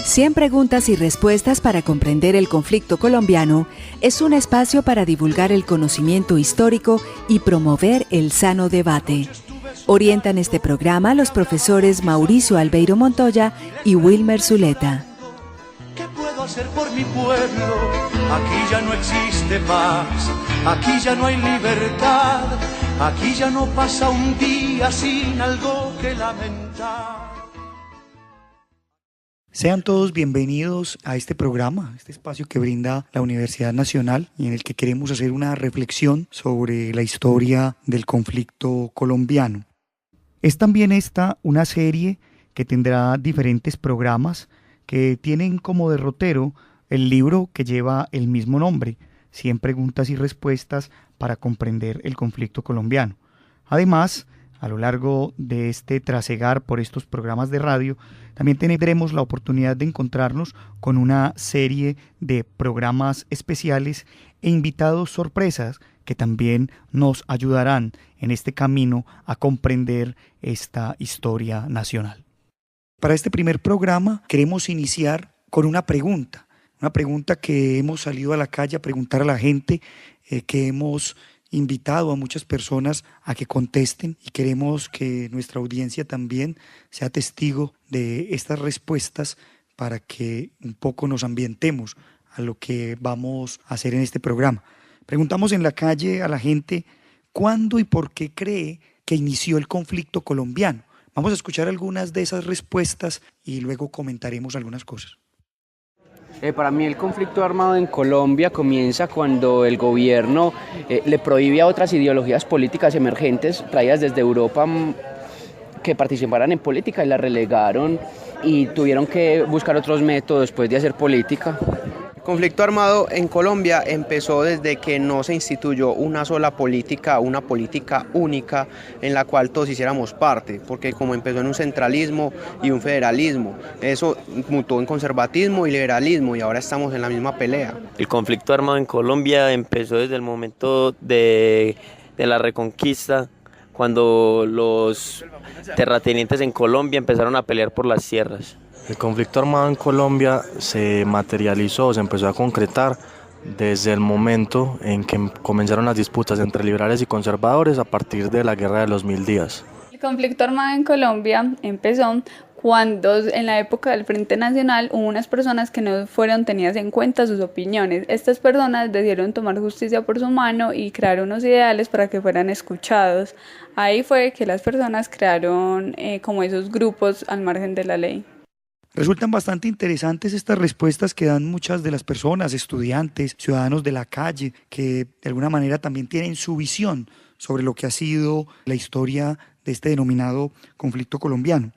100 preguntas y respuestas para comprender el conflicto colombiano es un espacio para divulgar el conocimiento histórico y promover el sano debate. Orientan este programa los profesores Mauricio Albeiro Montoya y Wilmer Zuleta. ¿Qué puedo hacer por mi pueblo? Aquí ya no existe paz, aquí ya no hay libertad, aquí ya no pasa un día sin algo que lamentar. Sean todos bienvenidos a este programa, este espacio que brinda la Universidad Nacional y en el que queremos hacer una reflexión sobre la historia del conflicto colombiano. Es también esta una serie que tendrá diferentes programas que tienen como derrotero el libro que lleva el mismo nombre, 100 preguntas y respuestas para comprender el conflicto colombiano. Además, a lo largo de este trasegar por estos programas de radio, también tendremos la oportunidad de encontrarnos con una serie de programas especiales e invitados sorpresas que también nos ayudarán en este camino a comprender esta historia nacional. Para este primer programa queremos iniciar con una pregunta que hemos salido a la calle a preguntar a la gente, que hemos invitado a muchas personas a que contesten y queremos que nuestra audiencia también sea testigo de estas respuestas para que un poco nos ambientemos a lo que vamos a hacer en este programa. Preguntamos en la calle a la gente cuándo y por qué cree que inició el conflicto colombiano. Vamos a escuchar algunas de esas respuestas y luego comentaremos algunas cosas. Para mí el conflicto armado en Colombia comienza cuando el gobierno le prohíbe a otras ideologías políticas emergentes traídas desde Europa que participaran en política y la relegaron y tuvieron que buscar otros métodos después de hacer política. El conflicto armado en Colombia empezó desde que no se instituyó una sola política, una política única en la cual todos hiciéramos parte, porque como empezó en un centralismo y un federalismo, eso mutó en conservatismo y liberalismo y ahora estamos en la misma pelea. El conflicto armado en Colombia empezó desde el momento de la reconquista, cuando los terratenientes en Colombia empezaron a pelear por las tierras. El conflicto armado en Colombia se materializó, se empezó a concretar desde el momento en que comenzaron las disputas entre liberales y conservadores a partir de la Guerra de los 1000 días. El conflicto armado en Colombia empezó cuando en la época del Frente Nacional hubo unas personas que no fueron tenidas en cuenta sus opiniones. Estas personas decidieron tomar justicia por su mano y crear unos ideales para que fueran escuchados. Ahí fue que las personas crearon como esos grupos al margen de la ley. Resultan bastante interesantes estas respuestas que dan muchas de las personas, estudiantes, ciudadanos de la calle, que de alguna manera también tienen su visión sobre lo que ha sido la historia de este denominado conflicto colombiano.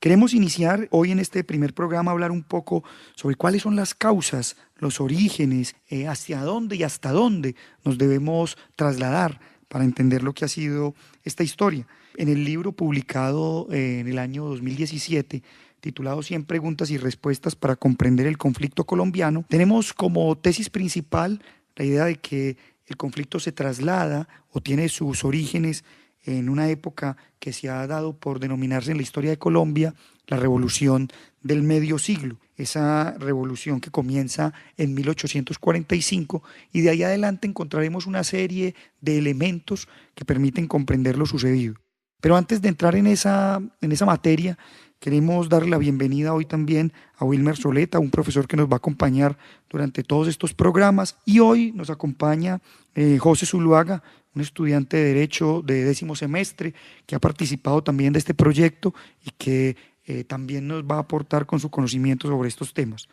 Queremos iniciar hoy en este primer programa a hablar un poco sobre cuáles son las causas, los orígenes, hacia dónde y hasta dónde nos debemos trasladar para entender lo que ha sido esta historia. En el libro publicado en el año 2017, titulado 100 preguntas y respuestas para comprender el conflicto colombiano, tenemos como tesis principal la idea de que el conflicto se traslada o tiene sus orígenes en una época que se ha dado por denominarse en la historia de Colombia la revolución del medio siglo, esa revolución que comienza en 1845 y de ahí adelante encontraremos una serie de elementos que permiten comprender lo sucedido. Pero antes de entrar en esa materia, queremos darle la bienvenida hoy también a Wilmer Zuleta, un profesor que nos va a acompañar durante todos estos programas. Y hoy nos acompaña José Zuluaga, un estudiante de Derecho de 10º semestre que ha participado también de este proyecto y que también nos va a aportar con su conocimiento sobre estos temas.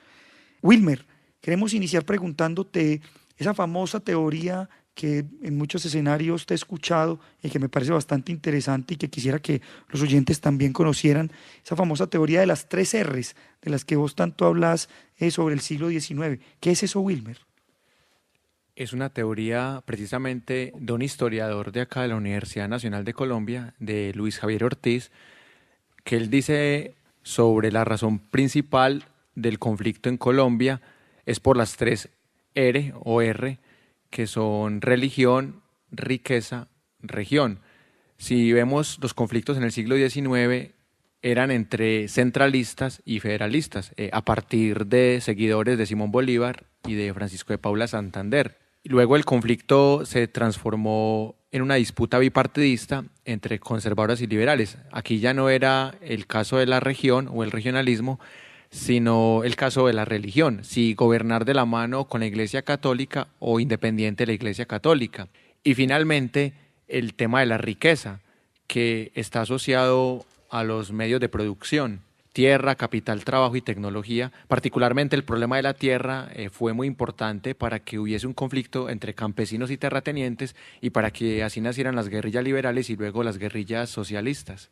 Wilmer, queremos iniciar preguntándote esa famosa teoría que en muchos escenarios te he escuchado y que me parece bastante interesante y que quisiera que los oyentes también conocieran, esa famosa teoría de las 3 R's, de las que vos tanto hablas sobre el siglo XIX. ¿Qué es eso, Wilmer? Es una teoría precisamente de un historiador de acá de la Universidad Nacional de Colombia, de Luis Javier Ortiz, que él dice sobre la razón principal del conflicto en Colombia es por las 3 R o R, que son religión, riqueza, región. Si vemos los conflictos en el siglo XIX, eran entre centralistas y federalistas, a partir de seguidores de Simón Bolívar y de Francisco de Paula Santander. Luego el conflicto se transformó en una disputa bipartidista entre conservadores y liberales. Aquí ya no era el caso de la región o el regionalismo, sino el caso de la religión, si gobernar de la mano con la Iglesia Católica o independiente de la Iglesia Católica. Y finalmente el tema de la riqueza, que está asociado a los medios de producción, tierra, capital, trabajo y tecnología. Particularmente el problema de la tierra fue muy importante para que hubiese un conflicto entre campesinos y terratenientes y para que así nacieran las guerrillas liberales y luego las guerrillas socialistas.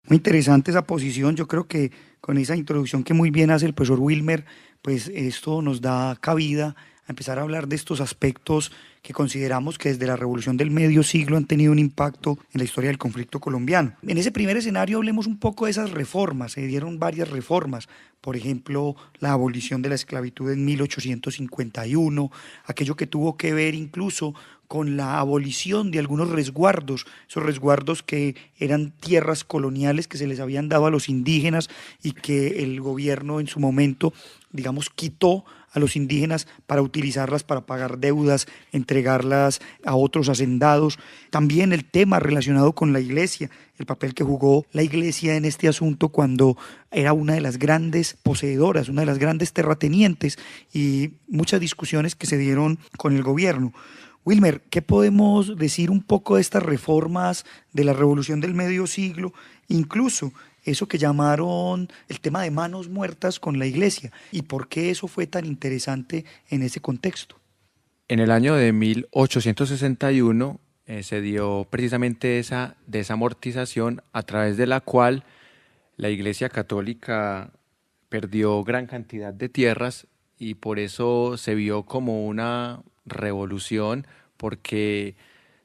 Muy interesante esa posición. Yo creo que con esa introducción que muy bien hace el profesor Wilmer, pues esto nos da cabida a empezar a hablar de estos aspectos que consideramos que desde la revolución del medio siglo han tenido un impacto en la historia del conflicto colombiano. En ese primer escenario hablemos un poco de esas reformas. Se dieron varias reformas, por ejemplo, la abolición de la esclavitud en 1851, aquello que tuvo que ver incluso con la abolición de algunos resguardos, esos resguardos que eran tierras coloniales que se les habían dado a los indígenas y que el gobierno en su momento, digamos, quitó a los indígenas para utilizarlas para pagar deudas, entregarlas a otros hacendados. También el tema relacionado con la iglesia, el papel que jugó la iglesia en este asunto cuando era una de las grandes poseedoras, una de las grandes terratenientes, y muchas discusiones que se dieron con el gobierno. Wilmer, ¿qué podemos decir un poco de estas reformas de la revolución del medio siglo, incluso eso que llamaron el tema de manos muertas con la iglesia, y por qué eso fue tan interesante en ese contexto? En el año de 1861 se dio precisamente esa desamortización a través de la cual la Iglesia Católica perdió gran cantidad de tierras y por eso se vio como una revolución, porque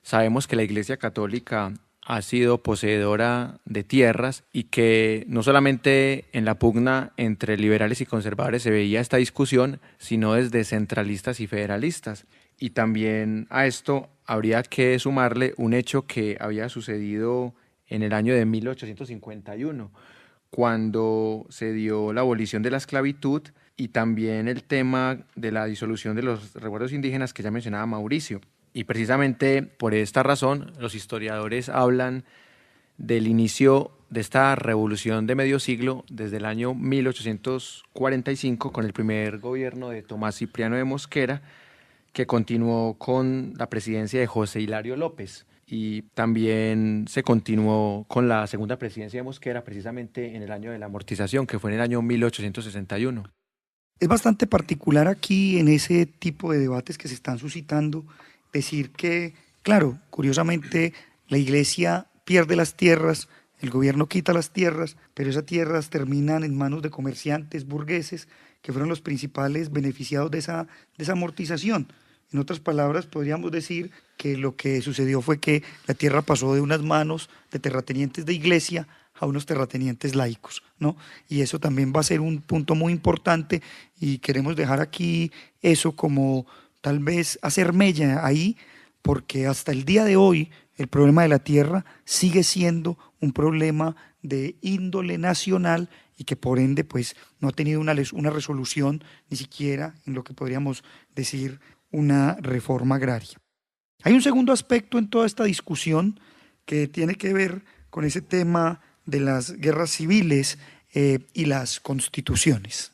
sabemos que la Iglesia Católica ha sido poseedora de tierras y que no solamente en la pugna entre liberales y conservadores se veía esta discusión, sino desde centralistas y federalistas. Y también a esto habría que sumarle un hecho que había sucedido en el año de 1851, cuando se dio la abolición de la esclavitud y también el tema de la disolución de los resguardos indígenas que ya mencionaba Mauricio. Y precisamente por esta razón los historiadores hablan del inicio de esta revolución de medio siglo desde el año 1845 con el primer gobierno de Tomás Cipriano de Mosquera, que continuó con la presidencia de José Hilario López, y también se continuó con la segunda presidencia de Mosquera precisamente en el año de la amortización, que fue en el año 1861. Es bastante particular aquí en ese tipo de debates que se están suscitando decir que, claro, curiosamente la iglesia pierde las tierras, el gobierno quita las tierras, pero esas tierras terminan en manos de comerciantes burgueses que fueron los principales beneficiados de esa amortización. En otras palabras, podríamos decir que lo que sucedió fue que la tierra pasó de unas manos de terratenientes de iglesia a unos terratenientes laicos, ¿no? Y eso también va a ser un punto muy importante y queremos dejar aquí eso como tal vez hacer mella ahí, porque hasta el día de hoy el problema de la tierra sigue siendo un problema de índole nacional y que por ende pues no ha tenido una resolución, ni siquiera en lo que podríamos decir una reforma agraria. Hay un segundo aspecto en toda esta discusión que tiene que ver con ese tema de las guerras civiles y las constituciones.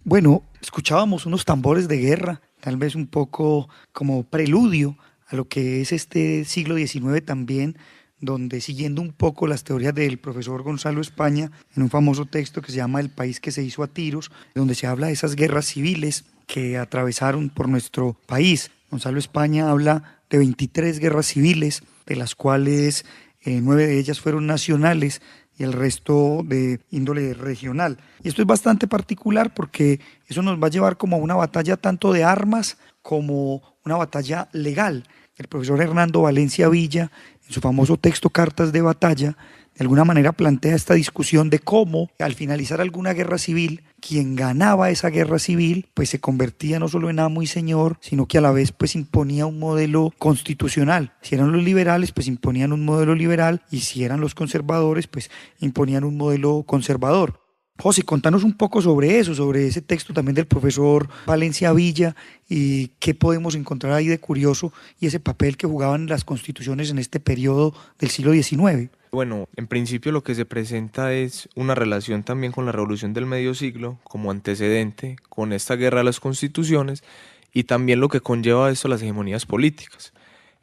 Bueno, escuchábamos unos tambores de guerra, tal vez un poco como preludio a lo que es este siglo XIX también, donde siguiendo un poco las teorías del profesor Gonzalo España, en un famoso texto que se llama El país que se hizo a tiros, donde se habla de esas guerras civiles que atravesaron por nuestro país. Gonzalo España habla de 23 guerras civiles, de las cuales 9 de ellas fueron nacionales y el resto de índole regional. Y esto es bastante particular porque eso nos va a llevar como a una batalla tanto de armas como una batalla legal. El profesor Hernando Valencia Villa, en su famoso texto Cartas de Batalla, de alguna manera plantea esta discusión de cómo al finalizar alguna guerra civil, quien ganaba esa guerra civil pues se convertía no solo en amo y señor, sino que a la vez pues imponía un modelo constitucional. Si eran los liberales pues imponían un modelo liberal, y si eran los conservadores pues imponían un modelo conservador. José, contanos un poco sobre eso, sobre ese texto también del profesor Valencia Villa, y qué podemos encontrar ahí de curioso y ese papel que jugaban las constituciones en este periodo del siglo XIX. Bueno, en principio lo que se presenta es una relación también con la Revolución del Medio Siglo como antecedente, con esta guerra de las constituciones, y también lo que conlleva esto las hegemonías políticas.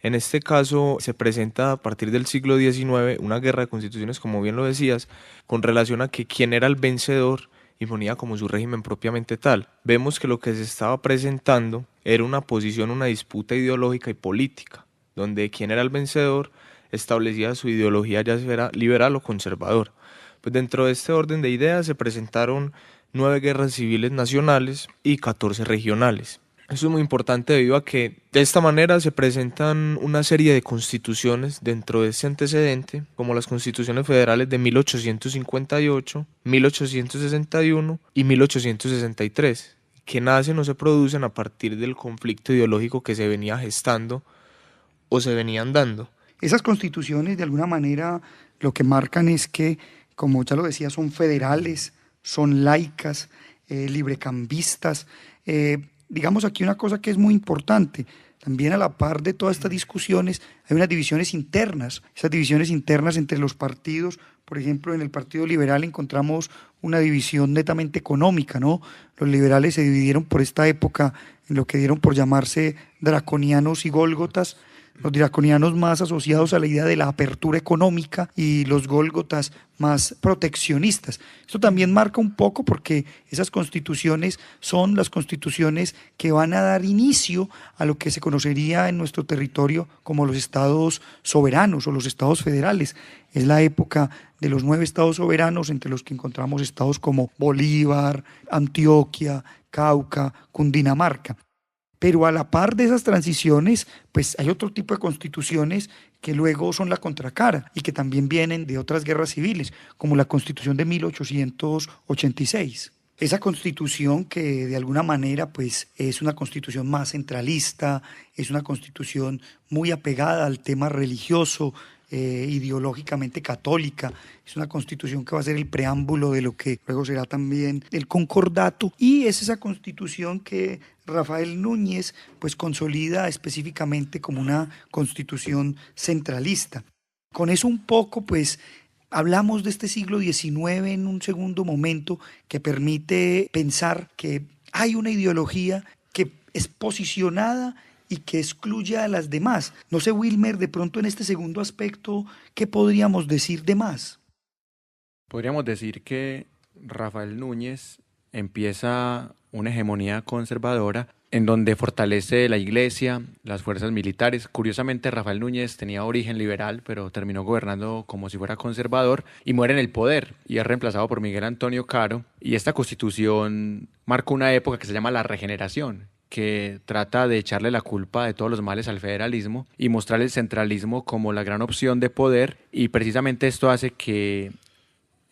En este caso se presenta a partir del siglo XIX una guerra de constituciones, como bien lo decías, con relación a que quien era el vencedor imponía como su régimen propiamente tal. Vemos que lo que se estaba presentando era una posición, una disputa ideológica y política, donde quien era el vencedor establecía su ideología, ya sea liberal o conservador. Pues dentro de este orden de ideas se presentaron 9 guerras civiles nacionales y 14 regionales. Eso es muy importante debido a que de esta manera se presentan una serie de constituciones dentro de este antecedente, como las constituciones federales de 1858, 1861 y 1863, que nacen o se producen a partir del conflicto ideológico que se venía gestando o se venían dando. Esas constituciones de alguna manera lo que marcan es que, como ya lo decía, son federales, son laicas, librecambistas. Digamos aquí una cosa que es muy importante, también a la par de todas estas discusiones hay unas divisiones internas. Esas divisiones internas entre los partidos, por ejemplo, en el Partido Liberal encontramos una división netamente económica, ¿no? Los liberales se dividieron por esta época en lo que dieron por llamarse draconianos y gólgotas. Los draconianos más asociados a la idea de la apertura económica y los gólgotas más proteccionistas. Esto también marca un poco porque esas constituciones son las constituciones que van a dar inicio a lo que se conocería en nuestro territorio como los estados soberanos o los estados federales. Es la época de los 9 estados soberanos, entre los que encontramos estados como Bolívar, Antioquia, Cauca, Cundinamarca. Pero a la par de esas transiciones, pues hay otro tipo de constituciones que luego son la contracara y que también vienen de otras guerras civiles, como la Constitución de 1886. Esa constitución que de alguna manera pues es una constitución más centralista, es una constitución muy apegada al tema religioso, ideológicamente católica. Es una constitución que va a ser el preámbulo de lo que luego será también el concordato, y es esa constitución que Rafael Núñez pues consolida específicamente como una constitución centralista. Con eso un poco pues hablamos de este siglo XIX en un segundo momento, que permite pensar que hay una ideología que es posicionada y que excluye a las demás. No sé, Wilmer, de pronto en este segundo aspecto, ¿qué podríamos decir de más? Podríamos decir que Rafael Núñez empieza una hegemonía conservadora en donde fortalece la iglesia, las fuerzas militares. Curiosamente, Rafael Núñez tenía origen liberal, pero terminó gobernando como si fuera conservador y muere en el poder y es reemplazado por Miguel Antonio Caro. Y esta constitución marca una época que se llama la regeneración, que trata de echarle la culpa de todos los males al federalismo y mostrar el centralismo como la gran opción de poder, y precisamente esto hace que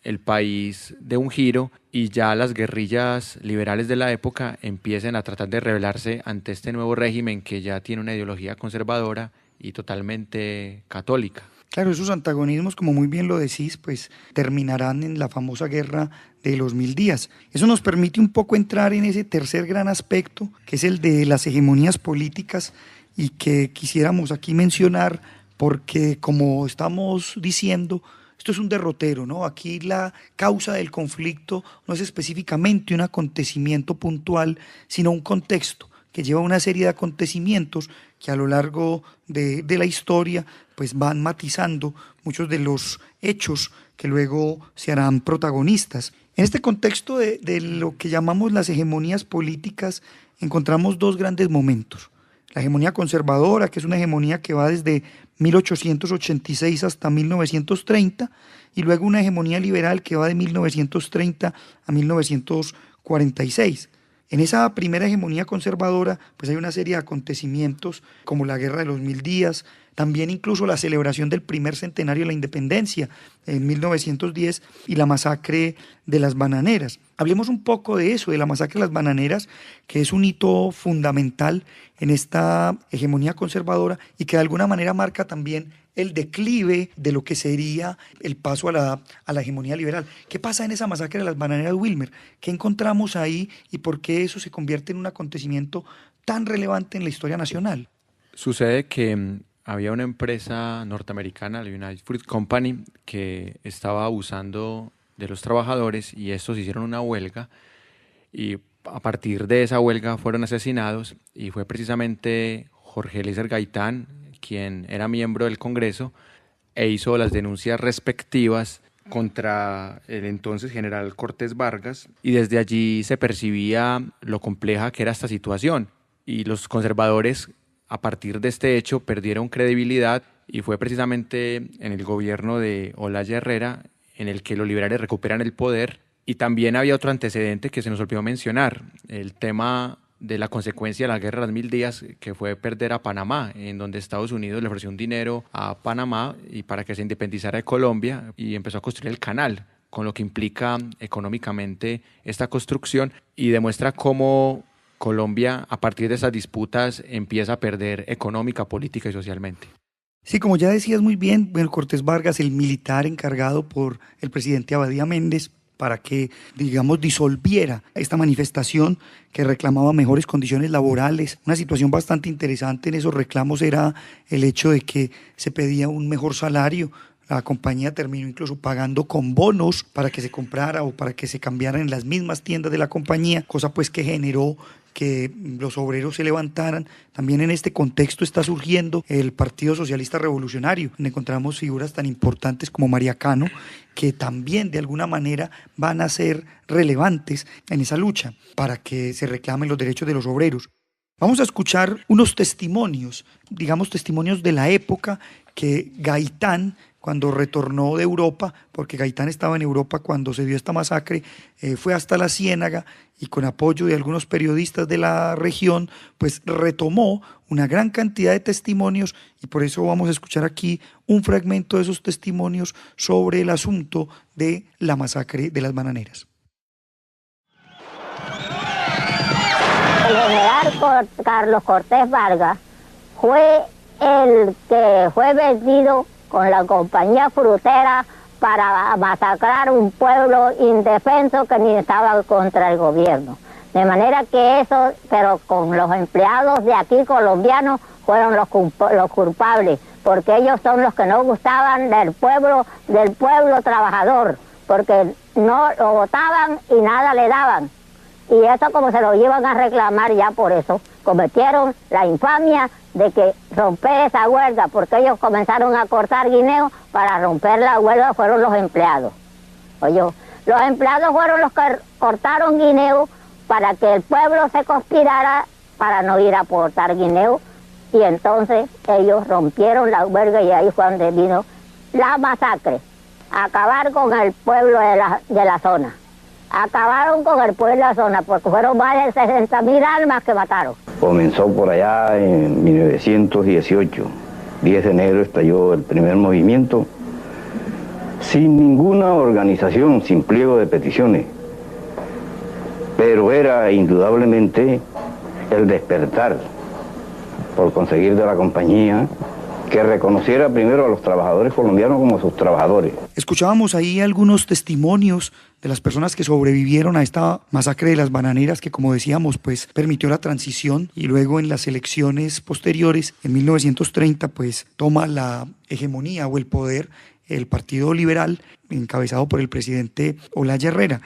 el país dé un giro y ya las guerrillas liberales de la época empiecen a tratar de rebelarse ante este nuevo régimen que ya tiene una ideología conservadora y totalmente católica. Claro, esos antagonismos, como muy bien lo decís, pues terminarán en la famosa guerra de los 1000 días. Eso nos permite un poco entrar en ese tercer gran aspecto, que es el de las hegemonías políticas, y que quisiéramos aquí mencionar porque, como estamos diciendo, esto es un derrotero, ¿no? Aquí la causa del conflicto no es específicamente un acontecimiento puntual, sino un contexto que lleva una serie de acontecimientos que a lo largo de la historia pues van matizando muchos de los hechos que luego se harán protagonistas. En este contexto de lo que llamamos las hegemonías políticas encontramos 2 grandes momentos. La hegemonía conservadora, que es una hegemonía que va desde 1886 hasta 1930, y luego una hegemonía liberal que va de 1930 a 1946. En esa primera hegemonía conservadora, pues hay una serie de acontecimientos como la Guerra de los 1000 días, también incluso la celebración del primer centenario de la independencia en 1910 y la masacre de las bananeras. Hablemos un poco de eso, de la masacre de las bananeras, que es un hito fundamental en esta hegemonía conservadora y que de alguna manera marca también el declive de lo que sería el paso a la hegemonía liberal. ¿Qué pasa en esa masacre de las bananeras, Wilmer? ¿Qué encontramos ahí y por qué eso se convierte en un acontecimiento tan relevante en la historia nacional? Sucede que había una empresa norteamericana, la United Fruit Company, que estaba abusando de los trabajadores y estos hicieron una huelga y a partir de esa huelga fueron asesinados y fue precisamente Jorge Eliezer Gaitán, quien era miembro del Congreso e hizo las denuncias respectivas contra el entonces general Cortés Vargas, y desde allí se percibía lo compleja que era esta situación y los conservadores a partir de este hecho perdieron credibilidad, y fue precisamente en el gobierno de Olaya Herrera en el que los liberales recuperan el poder. Y también había otro antecedente que se nos olvidó mencionar, el tema de la consecuencia de la Guerra de los 1000 días, que fue perder a Panamá, en donde Estados Unidos le ofreció un dinero a Panamá y para que se independizara de Colombia, y empezó a construir el canal, con lo que implica económicamente esta construcción, y demuestra cómo Colombia, a partir de esas disputas, empieza a perder económica, política y socialmente. Sí, como ya decías muy bien, Cortés Vargas, el militar encargado por el presidente Abadía Méndez para que, digamos, disolviera esta manifestación que reclamaba mejores condiciones laborales. Una situación bastante interesante en esos reclamos era el hecho de que se pedía un mejor salario. La compañía terminó incluso pagando con bonos para que se comprara o para que se cambiara en las mismas tiendas de la compañía, cosa pues que generó que los obreros se levantaran. También en este contexto está surgiendo el Partido Socialista Revolucionario, donde encontramos figuras tan importantes como María Cano, que también de alguna manera van a ser relevantes en esa lucha para que se reclamen los derechos de los obreros. Vamos a escuchar unos testimonios, digamos testimonios de la época que Gaitán, cuando retornó de Europa, porque Gaitán estaba en Europa cuando se dio esta masacre, fue hasta la Ciénaga y con apoyo de algunos periodistas de la región, pues retomó una gran cantidad de testimonios, y por eso vamos a escuchar aquí un fragmento de esos testimonios sobre el asunto de la masacre de las bananeras. El general Carlos Cortés Vargas fue el que fue vendido con la compañía frutera para masacrar un pueblo indefenso que ni estaba contra el gobierno. De manera que eso, pero con los empleados de aquí colombianos, fueron los culpables, porque ellos son los que no gustaban del pueblo trabajador, porque no lo votaban y nada le daban. Y eso como se lo iban a reclamar, ya por eso cometieron la infamia de que romper esa huelga, porque ellos comenzaron a cortar guineo. Para romper la huelga fueron los empleados. Oye, los empleados fueron los que cortaron guineo para que el pueblo se conspirara para no ir a cortar guineo, y entonces ellos rompieron la huelga y ahí fue donde vino la masacre, acabar con el pueblo de la zona. Acabaron con el pueblo de la zona porque fueron más de 60.000 almas que mataron. Comenzó por allá en 1918, 10 de enero estalló el primer movimiento, sin ninguna organización, sin pliego de peticiones, pero era indudablemente el despertar por conseguir de la compañía que reconociera primero a los trabajadores colombianos como sus trabajadores. Escuchábamos ahí algunos testimonios de las personas que sobrevivieron a esta masacre de las bananeras, que como decíamos, pues permitió la transición, y luego en las elecciones posteriores, en 1930, pues toma la hegemonía o el poder el Partido Liberal, encabezado por el presidente Olaya Herrera.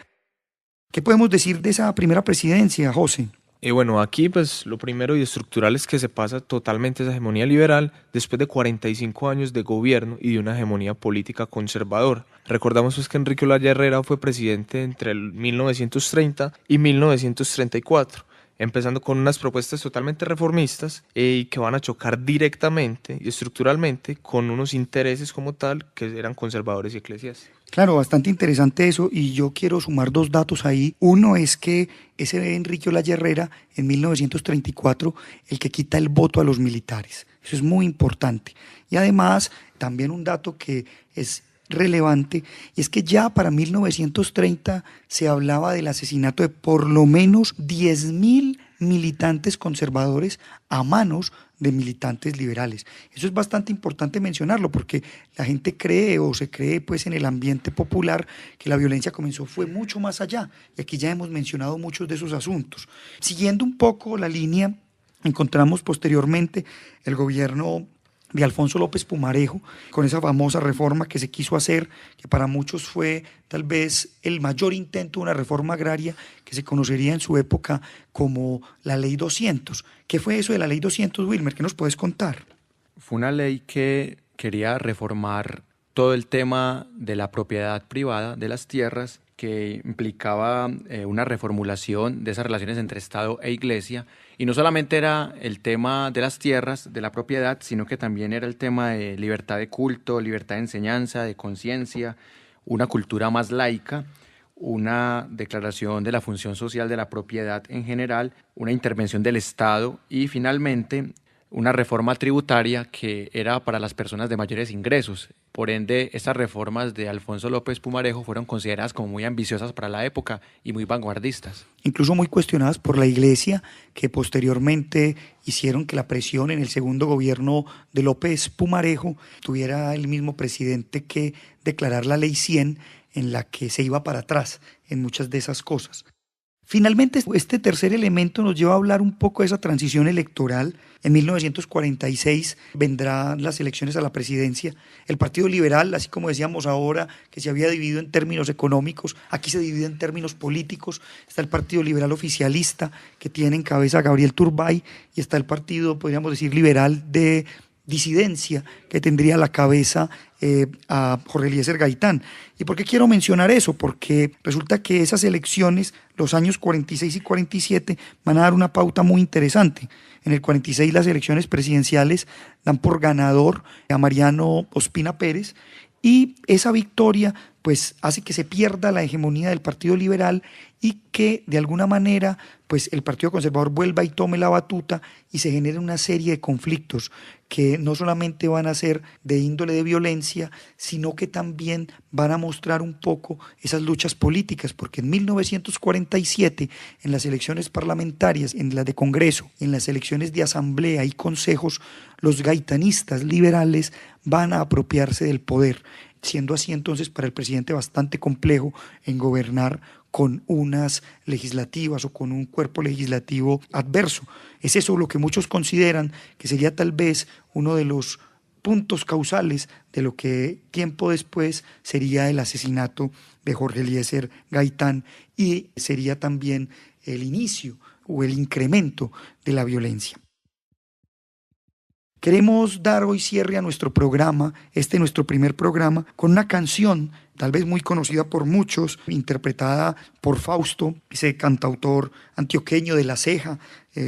¿Qué podemos decir de esa primera presidencia, José? Bueno, aquí pues lo primero y estructural es que se pasa totalmente esa hegemonía liberal después de 45 años de gobierno y de una hegemonía política conservadora. Recordamos pues que Enrique Olaya Herrera fue presidente entre el 1930 y 1934. empezando con unas propuestas totalmente reformistas y que van a chocar directamente y estructuralmente con unos intereses como tal que eran conservadores y eclesiásticos. Claro, bastante interesante eso, y yo quiero sumar dos datos ahí. Uno es que ese Enrique Olaya Herrera, en 1934, el que quita el voto a los militares. Eso es muy importante. Y además, también un dato que es relevante, y es que ya para 1930 se hablaba del asesinato de por lo menos 10.000 militantes conservadores a manos de militantes liberales. Eso es bastante importante mencionarlo, porque la gente cree o se cree pues en el ambiente popular que la violencia fue mucho más allá, y aquí ya hemos mencionado muchos de esos asuntos. Siguiendo un poco la línea, encontramos posteriormente el gobierno de Alfonso López Pumarejo, con esa famosa reforma que se quiso hacer, que para muchos fue tal vez el mayor intento de una reforma agraria, que se conocería en su época como la Ley 200. ¿Qué fue eso de la Ley 200, Wilmer? ¿Qué nos puedes contar? Fue una ley que quería reformar todo el tema de la propiedad privada de las tierras, que implicaba una reformulación de esas relaciones entre Estado e Iglesia, y no solamente era el tema de las tierras, de la propiedad, sino que también era el tema de libertad de culto, libertad de enseñanza, de conciencia, una cultura más laica, una declaración de la función social de la propiedad en general, una intervención del Estado y finalmente una reforma tributaria que era para las personas de mayores ingresos. Por ende, estas reformas de Alfonso López Pumarejo fueron consideradas como muy ambiciosas para la época y muy vanguardistas. Incluso muy cuestionadas por la Iglesia, que posteriormente hicieron que la presión en el segundo gobierno de López Pumarejo tuviera el mismo presidente que declarar la Ley 100, en la que se iba para atrás en muchas de esas cosas. Finalmente, este tercer elemento nos lleva a hablar un poco de esa transición electoral. En 1946 vendrán las elecciones a la presidencia. El Partido Liberal, así como decíamos ahora, que se había dividido en términos económicos, aquí se divide en términos políticos. Está el Partido Liberal Oficialista, que tiene en cabeza a Gabriel Turbay, y está el Partido, podríamos decir, liberal de disidencia, que tendría a la cabeza a Jorge Eliezer Gaitán. ¿Y por qué quiero mencionar eso? Porque resulta que esas elecciones, los años 46 y 47, van a dar una pauta muy interesante. En el 46 las elecciones presidenciales dan por ganador a Mariano Ospina Pérez, y esa victoria pues hace que se pierda la hegemonía del Partido Liberal y que de alguna manera pues el Partido Conservador vuelva y tome la batuta, y se genere una serie de conflictos que no solamente van a ser de índole de violencia, sino que también van a mostrar un poco esas luchas políticas, porque en 1947, en las elecciones parlamentarias, en las de Congreso, en las elecciones de Asamblea y consejos, los gaitanistas liberales van a apropiarse del poder, siendo así entonces para el presidente bastante complejo en gobernar con unas legislativas o con un cuerpo legislativo adverso. Es eso lo que muchos consideran que sería tal vez uno de los puntos causales de lo que tiempo después sería el asesinato de Jorge Eliezer Gaitán, y sería también el inicio o el incremento de la violencia. Queremos dar hoy cierre a nuestro programa, nuestro primer programa, con una canción tal vez muy conocida por muchos, interpretada por Fausto, ese cantautor antioqueño de La Ceja,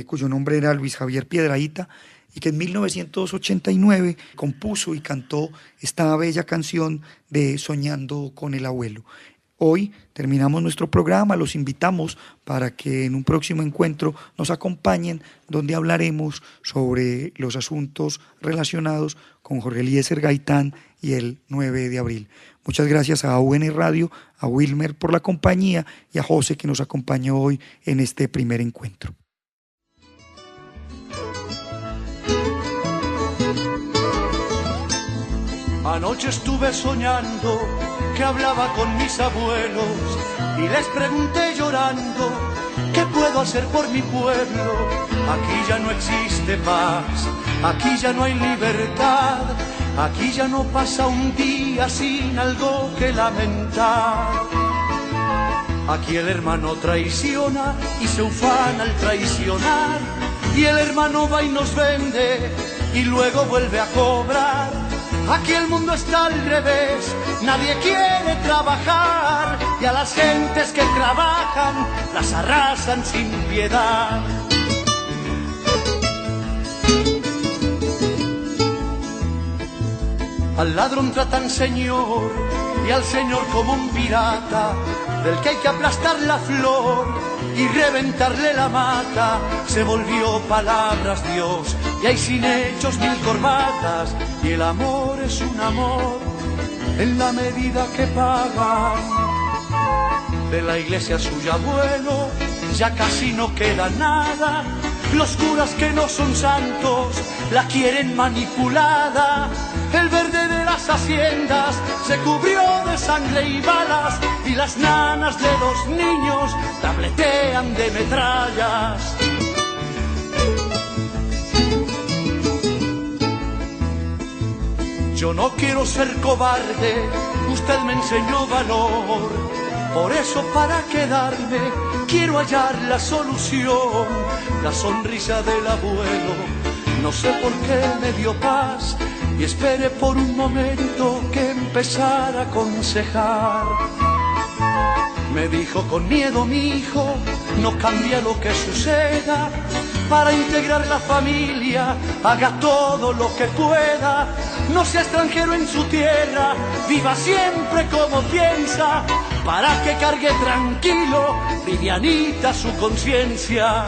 cuyo nombre era Luis Javier Piedrahíta, y que en 1989 compuso y cantó esta bella canción de Soñando con el Abuelo. Hoy terminamos nuestro programa, los invitamos para que en un próximo encuentro nos acompañen, donde hablaremos sobre los asuntos relacionados con Jorge Eliezer Gaitán y el 9 de abril. Muchas gracias a UN Radio, a Wilmer por la compañía y a José, que nos acompañó hoy en este primer encuentro. Anoche estuve soñando que hablaba con mis abuelos y les pregunté llorando, ¿qué puedo hacer por mi pueblo? Aquí ya no existe paz, aquí ya no hay libertad, aquí ya no pasa un día sin algo que lamentar. Aquí el hermano traiciona y se ufana al traicionar, y el hermano va y nos vende y luego vuelve a cobrar. Aquí el mundo está al revés, nadie quiere trabajar, y a las gentes que trabajan las arrasan sin piedad. Al ladrón tratan señor y al señor como un pirata, del que hay que aplastar la flor y reventarle la mata. Se volvió palabras Dios y hay sin hechos 1000 corbatas, y el amor es un amor en la medida que pagan. De la iglesia suya abuelo ya casi no queda nada. Los curas que no son santos la quieren manipulada. El verde de las haciendas se cubrió de sangre y balas, y las nanas de 2 niños tabletean de metrallas. Yo no quiero ser cobarde, usted me enseñó valor. Por eso para quedarme quiero hallar la solución. La sonrisa del abuelo, no sé por qué me dio paz, y esperé por un momento que empezara a aconsejar. Me dijo con miedo, mi hijo, no cambia lo que suceda. Para integrar la familia, haga todo lo que pueda. No sea extranjero en su tierra, viva siempre como piensa, para que cargue tranquilo, livianita su conciencia.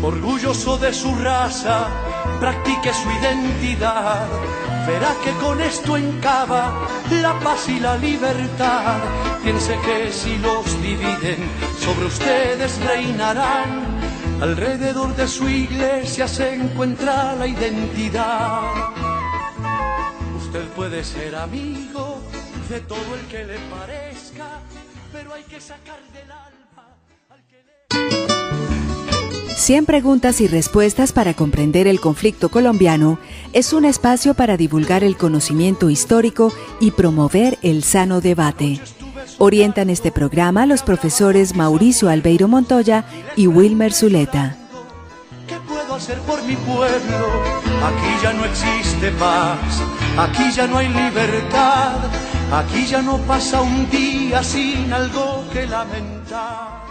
Orgulloso de su raza, practique su identidad. Verá que con esto encaba la paz y la libertad. Piense que si los dividen, sobre ustedes reinarán. Alrededor de su iglesia se encuentra la identidad. Usted puede ser amigo de todo el que le parezca, pero hay que sacar del alma al que le... 100 preguntas y respuestas para comprender el conflicto colombiano es un espacio para divulgar el conocimiento histórico y promover el sano debate. Orientan este programa los profesores Mauricio Albeiro Montoya y Wilmer Zuleta. ¿Qué puedo hacer por mi pueblo? Aquí ya no existe paz, aquí ya no hay libertad, aquí ya no pasa un día sin algo que lamentar.